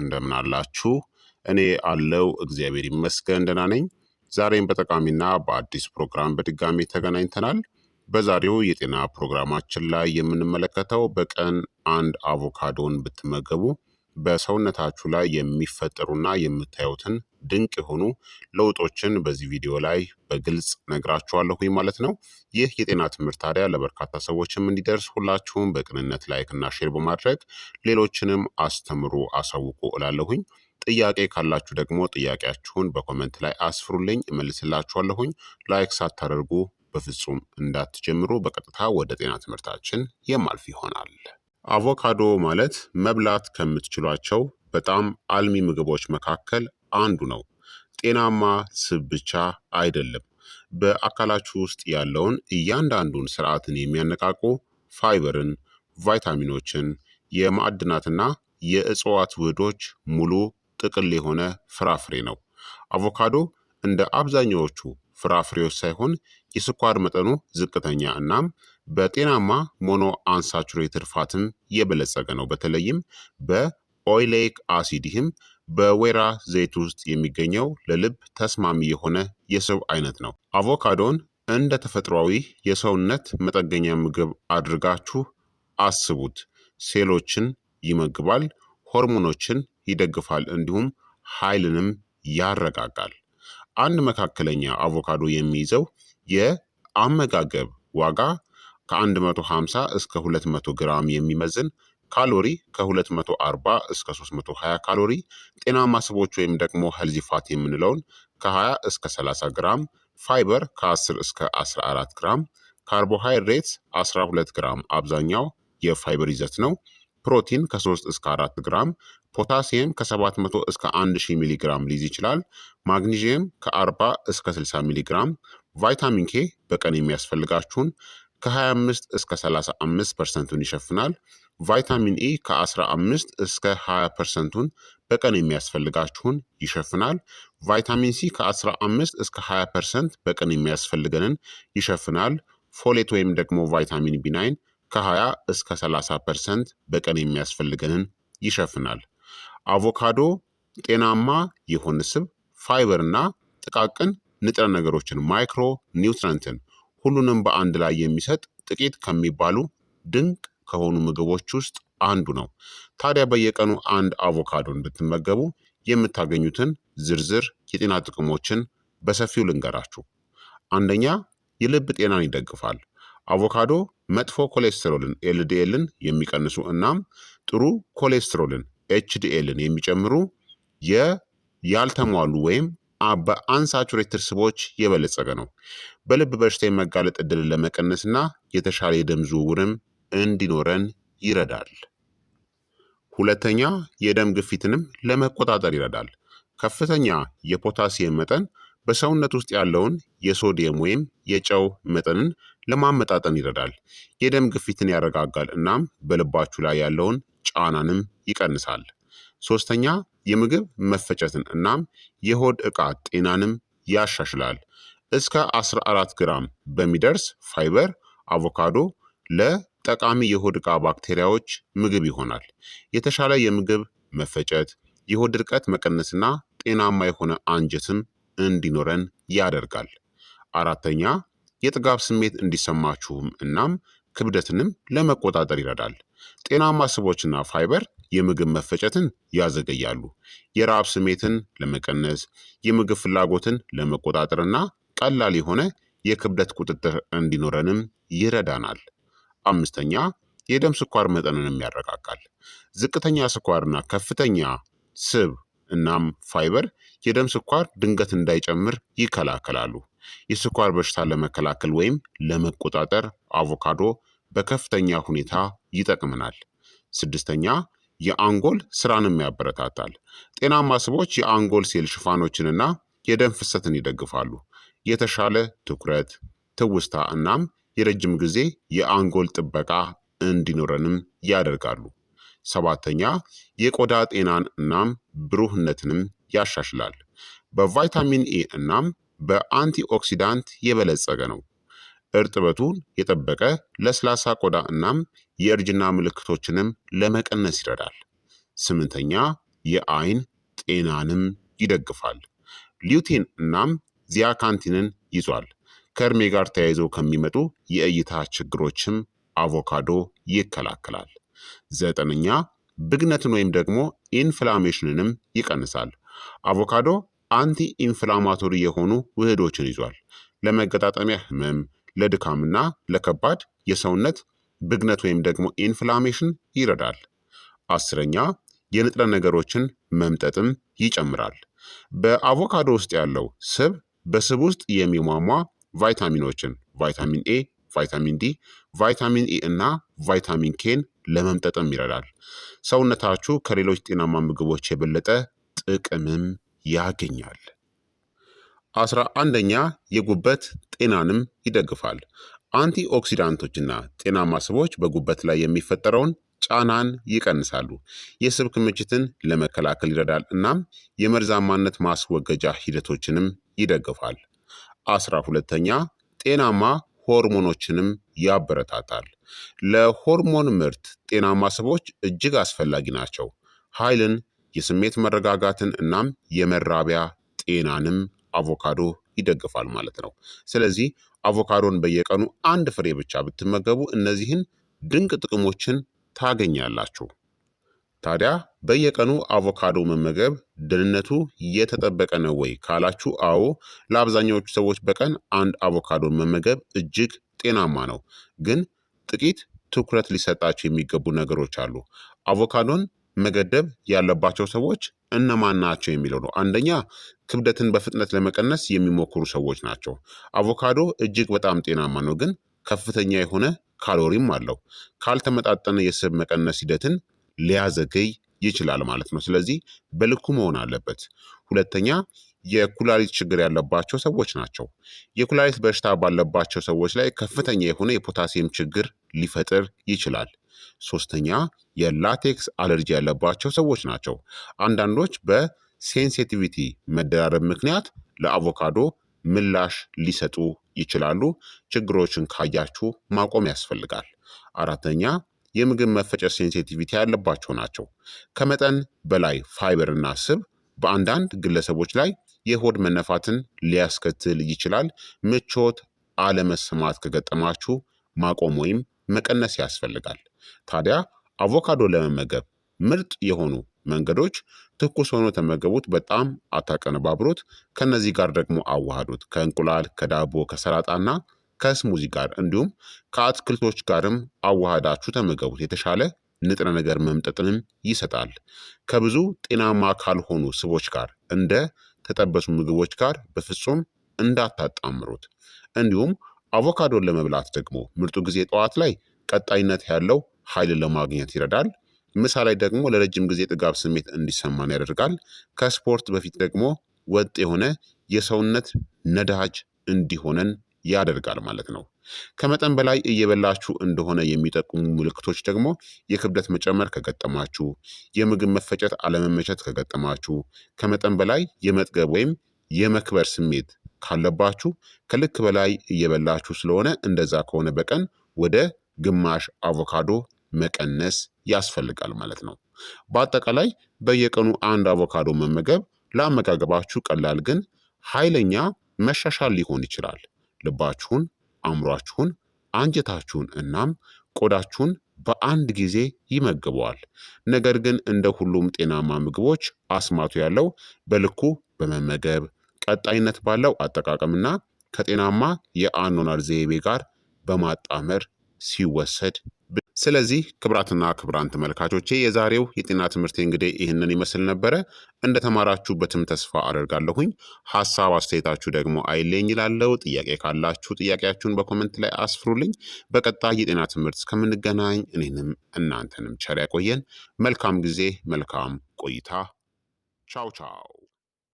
እንደምን አላችሁ? እኔ አለው እግዚአብሔር ይመስገን ደህና ነኝ። ዛሬም በጠቃሚና በአዲስ ፕሮግራም በድጋሚ ተገናኝተናል። በዛሬው የጤና ፕሮግራማችን ላይ የምንመለከተው በቀን አንድ አቮካዶን ብትመገቡ በሰውነታችሁ ላይ የሚፈጠሩና የምታዩትን ድንቅ የሆኑ ለውጦችን በዚህ ቪዲዮ ላይ በግልጽ ነግራችኋለሁኝ ማለት ነው። ይህ የጤና ትምህርት ታዲያ ለበርካታ ሰዎችም እንዲደርስ ሁላችሁም በቅንነት ላይክና ሼር በማድረግ ሌሎችንም አስተምሩ አሳውቁ እላለሁኝ። ጥያቄ ካላችሁ ደግሞ ጥያቄያችሁን በኮመንት ላይ አስፍሩልኝ፣ እመልስላችኋለሁኝ። ላይክ ሳታደርጉ በፍጹም እንዳትጀምሩ። በቀጥታ ወደ ጤና ትምህርታችን የማልፍ ይሆናል። አቮካዶ ማለት መብላት ከምትችሏቸው በጣም አልሚ ምግቦች መካከል አንዱ ነው። ጤናማ ስብ ብቻ አይደለም፣ በአካላችሁ ውስጥ ያለውን እያንዳንዱን ስርዓትን የሚያነቃቁ ፋይበርን፣ ቫይታሚኖችን፣ የማዕድናትና የእጽዋት ውህዶች ሙሉ ጥቅል የሆነ ፍራፍሬ ነው። አቮካዶ እንደ አብዛኛዎቹ ፍራፍሬዎች ሳይሆን የስኳር መጠኑ ዝቅተኛ እናም በጤናማ ሞኖ አንሳቹሬትድ ፋትም የበለጸገ ነው። በተለይም በኦይሌይክ አሲድ ይህም በወይራ ዘይት ውስጥ የሚገኘው ለልብ ተስማሚ የሆነ የስብ አይነት ነው። አቮካዶን እንደ ተፈጥሯዊ የሰውነት መጠገኛ ምግብ አድርጋችሁ አስቡት። ሴሎችን ይመግባል፣ ሆርሞኖችን ይደግፋል፣ እንዲሁም ኃይልንም ያረጋጋል። አንድ መካከለኛ አቮካዶ የሚይዘው የአመጋገብ ዋጋ ከ150 እስከ 200 ግራም የሚመዝን ካሎሪ ከ240 እስከ 320 ካሎሪ፣ ጤናማ ስቦች ወይም ደግሞ ሄልዚ ፋት የምንለውን ከ20 እስከ 30 ግራም፣ ፋይበር ከ10 እስከ 14 ግራም፣ ካርቦሃይድሬትስ 12 ግራም አብዛኛው የፋይበር ይዘት ነው። ፕሮቲን ከ3 እስከ 4 ግራም፣ ፖታሲየም ከ700 እስከ 1000 ሚሊ ግራም ሊይዝ ይችላል። ማግኒዥየም ከ40 እስከ 60 ሚሊ ግራም፣ ቫይታሚን ኬ በቀን የሚያስፈልጋችሁን ከ25 እስከ 35 ፐርሰንቱን ይሸፍናል። ቫይታሚን ኢ ከ15 እስከ 20 ፐርሰንቱን በቀን የሚያስፈልጋችሁን ይሸፍናል። ቫይታሚን ሲ ከ15 እስከ 20 ፐርሰንት በቀን የሚያስፈልገንን ይሸፍናል። ፎሌት ወይም ደግሞ ቫይታሚን ቢ9 ከ20 እስከ 30 ፐርሰንት በቀን የሚያስፈልገንን ይሸፍናል። አቮካዶ ጤናማ የሆነ ስብ፣ ፋይበር እና ጥቃቅን ንጥረ ነገሮችን ማይክሮ ኒውትረንትን ሁሉንም በአንድ ላይ የሚሰጥ ጥቂት ከሚባሉ ድንቅ ከሆኑ ምግቦች ውስጥ አንዱ ነው። ታዲያ በየቀኑ አንድ አቮካዶን ብትመገቡ የምታገኙትን ዝርዝር የጤና ጥቅሞችን በሰፊው ልንገራችሁ። አንደኛ፣ የልብ ጤናን ይደግፋል። አቮካዶ መጥፎ ኮሌስትሮልን ኤልዲኤልን የሚቀንሱ እናም ጥሩ ኮሌስትሮልን ኤችዲኤልን የሚጨምሩ ያልተሟሉ ወይም በአንሳቹሬትድ ስቦች የበለጸገ ነው። በልብ በሽታ የመጋለጥ ዕድልን ለመቀነስና የተሻለ የደም ዝውውርም እንዲኖረን ይረዳል። ሁለተኛ፣ የደም ግፊትንም ለመቆጣጠር ይረዳል። ከፍተኛ የፖታሲየም መጠን በሰውነት ውስጥ ያለውን የሶዲየም ወይም የጨው መጠንን ለማመጣጠን ይረዳል። የደም ግፊትን ያረጋጋል እናም በልባችሁ ላይ ያለውን ጫናንም ይቀንሳል። ሶስተኛ፣ የምግብ መፈጨትን እናም የሆድ ዕቃ ጤናንም ያሻሽላል። እስከ 14 ግራም በሚደርስ ፋይበር አቮካዶ ለጠቃሚ የሆድ ዕቃ ባክቴሪያዎች ምግብ ይሆናል። የተሻለ የምግብ መፈጨት፣ የሆድ ድርቀት መቀነስና ጤናማ የሆነ አንጀትም እንዲኖረን ያደርጋል። አራተኛ፣ የጥጋብ ስሜት እንዲሰማችሁም እናም ክብደትንም ለመቆጣጠር ይረዳል። ጤናማ ስቦችና ፋይበር የምግብ መፈጨትን ያዘገያሉ። የረሃብ ስሜትን ለመቀነስ፣ የምግብ ፍላጎትን ለመቆጣጠርና ቀላል የሆነ የክብደት ቁጥጥር እንዲኖረንም ይረዳናል። አምስተኛ፣ የደም ስኳር መጠንንም ያረጋጋል። ዝቅተኛ ስኳርና ከፍተኛ ስብ እናም ፋይበር የደም ስኳር ድንገት እንዳይጨምር ይከላከላሉ። የስኳር በሽታ ለመከላከል ወይም ለመቆጣጠር አቮካዶ በከፍተኛ ሁኔታ ይጠቅመናል። ስድስተኛ፣ የአንጎል ስራንም ያበረታታል። ጤናማ ስቦች የአንጎል ሴል ሽፋኖችንና የደም ፍሰትን ይደግፋሉ። የተሻለ ትኩረት፣ ትውስታ እናም የረጅም ጊዜ የአንጎል ጥበቃ እንዲኖረንም ያደርጋሉ። ሰባተኛ፣ የቆዳ ጤናን እናም ብሩህነትንም ያሻሽላል። በቫይታሚን ኤ እናም በአንቲኦክሲዳንት የበለጸገ ነው። እርጥበቱን የጠበቀ ለስላሳ ቆዳ እናም የእርጅና ምልክቶችንም ለመቀነስ ይረዳል። ስምንተኛ፣ የአይን ጤናንም ይደግፋል። ሊዩቲን እናም ዚያካንቲንን ይዟል። ከእድሜ ጋር ተያይዘው ከሚመጡ የእይታ ችግሮችም አቮካዶ ይከላከላል። ዘጠነኛ ብግነትን ወይም ደግሞ ኢንፍላሜሽንንም ይቀንሳል። አቮካዶ አንቲ ኢንፍላማቶሪ የሆኑ ውህዶችን ይዟል። ለመገጣጠሚያ ህመም፣ ለድካምና ለከባድ የሰውነት ብግነት ወይም ደግሞ ኢንፍላሜሽን ይረዳል። አስረኛ የንጥረ ነገሮችን መምጠጥም ይጨምራል። በአቮካዶ ውስጥ ያለው ስብ በስብ ውስጥ የሚሟሟ ቫይታሚኖችን ቫይታሚን ኤ፣ ቫይታሚን ዲ፣ ቫይታሚን ኢ እና ቫይታሚን ኬን ለመምጠጥም ይረዳል። ሰውነታችሁ ከሌሎች ጤናማ ምግቦች የበለጠ ጥቅምም ያገኛል። 11ኛ የጉበት ጤናንም ይደግፋል። አንቲ ኦክሲዳንቶችና ጤናማ ስቦች በጉበት ላይ የሚፈጠረውን ጫናን ይቀንሳሉ። የስብ ክምችትን ለመከላከል ይረዳል እናም የመርዛማነት ማስወገጃ ሂደቶችንም ይደግፋል። 12ኛ ጤናማ ሆርሞኖችንም ያበረታታል። ለሆርሞን ምርት ጤናማ ስቦች እጅግ አስፈላጊ ናቸው። ኃይልን፣ የስሜት መረጋጋትን እናም የመራቢያ ጤናንም አቮካዶ ይደግፋል ማለት ነው። ስለዚህ አቮካዶን በየቀኑ አንድ ፍሬ ብቻ ብትመገቡ እነዚህን ድንቅ ጥቅሞችን ታገኛላችሁ። ታዲያ በየቀኑ አቮካዶ መመገብ ደህንነቱ የተጠበቀ ነው ወይ ካላችሁ፣ አዎ፣ ለአብዛኛዎቹ ሰዎች በቀን አንድ አቮካዶን መመገብ እጅግ ጤናማ ነው። ግን ጥቂት ትኩረት ሊሰጣቸው የሚገቡ ነገሮች አሉ። አቮካዶን መገደብ ያለባቸው ሰዎች እነማን ናቸው የሚለው ነው። አንደኛ ክብደትን በፍጥነት ለመቀነስ የሚሞክሩ ሰዎች ናቸው። አቮካዶ እጅግ በጣም ጤናማ ነው፣ ግን ከፍተኛ የሆነ ካሎሪም አለው። ካልተመጣጠነ የስብ መቀነስ ሂደትን ሊያዘገይ ይችላል ማለት ነው። ስለዚህ በልኩ መሆን አለበት። ሁለተኛ የኩላሊት ችግር ያለባቸው ሰዎች ናቸው። የኩላሊት በሽታ ባለባቸው ሰዎች ላይ ከፍተኛ የሆነ የፖታሲየም ችግር ሊፈጥር ይችላል። ሶስተኛ የላቴክስ አለርጂ ያለባቸው ሰዎች ናቸው። አንዳንዶች በሴንሲቲቪቲ መደራረብ ምክንያት ለአቮካዶ ምላሽ ሊሰጡ ይችላሉ። ችግሮችን ካያችሁ ማቆም ያስፈልጋል። አራተኛ የምግብ መፈጨት ሴንሲቲቪቲ ያለባቸው ናቸው። ከመጠን በላይ ፋይበር እና ስብ በአንዳንድ ግለሰቦች ላይ የሆድ መነፋትን ሊያስከትል ይችላል። ምቾት አለመሰማት ከገጠማችሁ ማቆም ወይም መቀነስ ያስፈልጋል። ታዲያ አቮካዶ ለመመገብ ምርጥ የሆኑ መንገዶች ትኩስ ሆኖ ተመገቡት። በጣም አታቀነባብሩት። ከነዚህ ጋር ደግሞ አዋሃዱት። ከእንቁላል፣ ከዳቦ፣ ከሰላጣና ከስሙዚ ጋር እንዲሁም ከአትክልቶች ጋርም አዋሃዳችሁ ተመገቡት። የተሻለ ንጥረ ነገር መምጠጥንም ይሰጣል። ከብዙ ጤናማ ካልሆኑ ስቦች ጋር እንደ ተጠበሱ ምግቦች ጋር በፍጹም እንዳታጣምሩት። እንዲሁም አቮካዶን ለመብላት ደግሞ ምርጡ ጊዜ ጠዋት ላይ ቀጣይነት ያለው ኃይልን ለማግኘት ይረዳል። ምሳ ላይ ደግሞ ለረጅም ጊዜ ጥጋብ ስሜት እንዲሰማን ያደርጋል። ከስፖርት በፊት ደግሞ ወጥ የሆነ የሰውነት ነዳጅ እንዲሆነን ያደርጋል ማለት ነው። ከመጠን በላይ እየበላችሁ እንደሆነ የሚጠቁሙ ምልክቶች ደግሞ የክብደት መጨመር ከገጠማችሁ፣ የምግብ መፈጨት አለመመቸት ከገጠማችሁ፣ ከመጠን በላይ የመጥገብ ወይም የመክበር ስሜት ካለባችሁ፣ ከልክ በላይ እየበላችሁ ስለሆነ እንደዛ ከሆነ በቀን ወደ ግማሽ አቮካዶ መቀነስ ያስፈልጋል ማለት ነው። በአጠቃላይ በየቀኑ አንድ አቮካዶ መመገብ ለአመጋገባችሁ ቀላል ግን ኃይለኛ መሻሻል ሊሆን ይችላል። ልባችሁን፣ አእምሯችሁን፣ አንጀታችሁን እናም ቆዳችሁን በአንድ ጊዜ ይመግበዋል። ነገር ግን እንደ ሁሉም ጤናማ ምግቦች አስማቱ ያለው በልኩ በመመገብ ቀጣይነት ባለው አጠቃቀምና ከጤናማ የአኗኗር ዘይቤ ጋር በማጣመር ሲወሰድ። ስለዚህ ክቡራትና ክቡራን ተመልካቾቼ የዛሬው የጤና ትምህርት እንግዲህ ይህንን ይመስል ነበረ። እንደተማራችሁበትም ተስፋ አደርጋለሁኝ። ሀሳብ አስተያየታችሁ ደግሞ አይለኝ ይላለው። ጥያቄ ካላችሁ ጥያቄያችሁን በኮመንት ላይ አስፍሩልኝ። በቀጣይ የጤና ትምህርት እስከምንገናኝ እኔንም እናንተንም ቸር ያቆየን። መልካም ጊዜ፣ መልካም ቆይታ። ቻው ቻው።